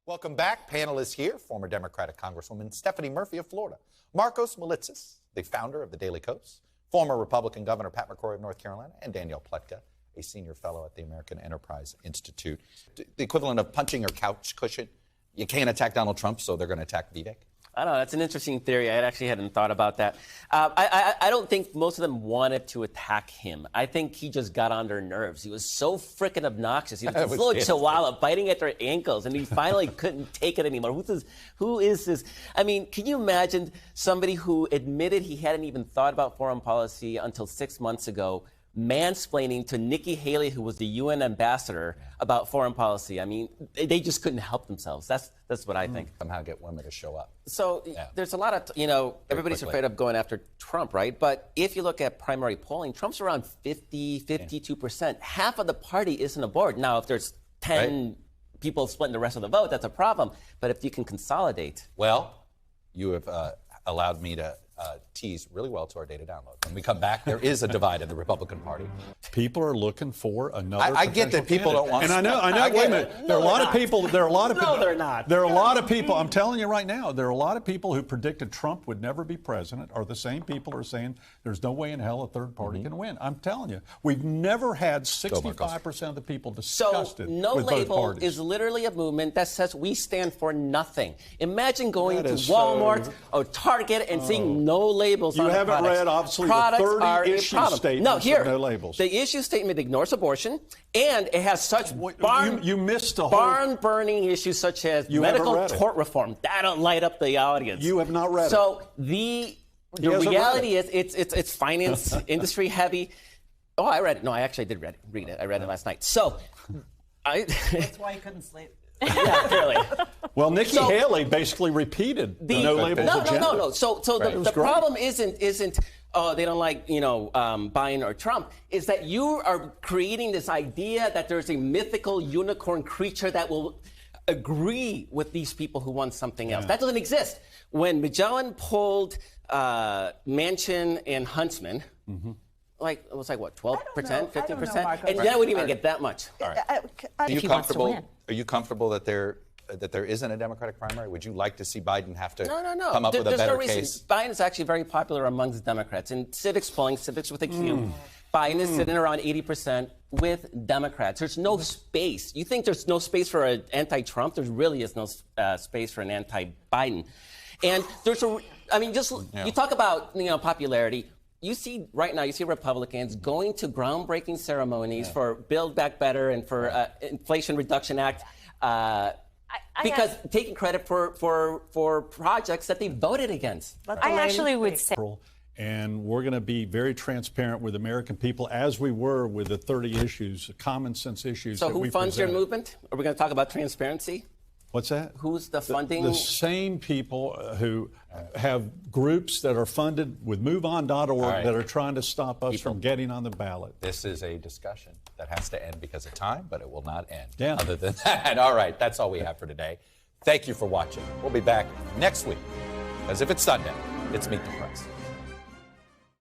Welcome back. Panelists here, former Democratic Congresswoman Stephanie Murphy of Florida, Markos Moulitsas, the founder of the Daily Kos, former Republican Governor Pat McCrory of North Carolina, and Danielle Pletka, a senior fellow at the American Enterprise Institute. The equivalent of punching or couch cushion. You can't attack Donald Trump, so they're going to attack Vivek. I don't know. That's an interesting theory. I actually hadn't thought about that. I don't think most of them wanted to attack him. I think he just got on their nerves. He was so freaking obnoxious. He was this little chihuahua biting at their ankles, and he finally couldn't take it anymore. Who is this? I mean, can you imagine somebody who admitted he hadn't even thought about foreign policy until 6 months ago, mansplaining to Nikki Haley, who was the UN ambassador, about foreign policy? I mean, they just couldn't help themselves. That's what I think. Somehow get women to show up. So there's a lot of, everybody's afraid of going after Trump, right? But if you look at primary polling, Trump's around 52%. Half of the party isn't aboard. Now, if there's 10 people splitting the rest of the vote, that's a problem. But if you can consolidate. Well, you have allowed me to tease really well to our data download. When we come back, there is a divide in the Republican Party. People are looking for another. I get that people don't want. And I know. Wait a minute. There are a lot of people. There are a lot of people. No, they're not. There are a lot of people. I'm telling you right now. There are a lot of people who predicted Trump would never be president. Are the same people who are saying there's no way in hell a third party can win. I'm telling you, we've never had 65% of the people disgusted with both parties. So no label is literally a movement that says we stand for nothing. Imagine going to Walmart or Target and seeing no labels on the products. You haven't read, obviously, the 30 issue statements of no labels. The issue statement ignores abortion, and it has such you missed a barn-burning issues such as medical tort reform. That'll light up the audience. You have not read it. So the reality is it's finance industry heavy. Oh, I read it. No, I actually did read it. I read it last night. So that's why you couldn't sleep. Yeah, clearly. Well, Nikki Haley basically repeated the no labels agenda. No. So the problem isn't they don't like Biden or Trump. Is that you are creating this idea that there's a mythical unicorn creature that will agree with these people who want something else. That doesn't exist. When Magellan pulled Manchin and Huntsman. It was like what, 12%, 15%, and that wouldn't even get that much. All right. Are you comfortable? Are you comfortable that there isn't a Democratic primary? Would you like to see Biden have to come up with a better case? Biden is actually very popular amongst Democrats. In civics polling, civics with a Q, Biden is sitting around 80% with Democrats. There's no space. You think there's no space for an anti-Trump? There really is no space for an anti-Biden. And you talk about popularity. You see Republicans going to groundbreaking ceremonies for Build Back Better and for Inflation Reduction Act because taking credit for projects that they voted against. I actually would say. And we're going to be very transparent with American people, as we were with the 30 issues, common sense issues. So who funds your movement? Are we going to talk about transparency? What's that? Who's the funding? The same people who have groups that are funded with MoveOn.org that are trying to stop us from getting on the ballot. This is a discussion that has to end because of time, but it will not end. Yeah. Other than that, all right, that's all we have for today. Thank you for watching. We'll be back next week, as if it's Sunday. It's Meet the Press.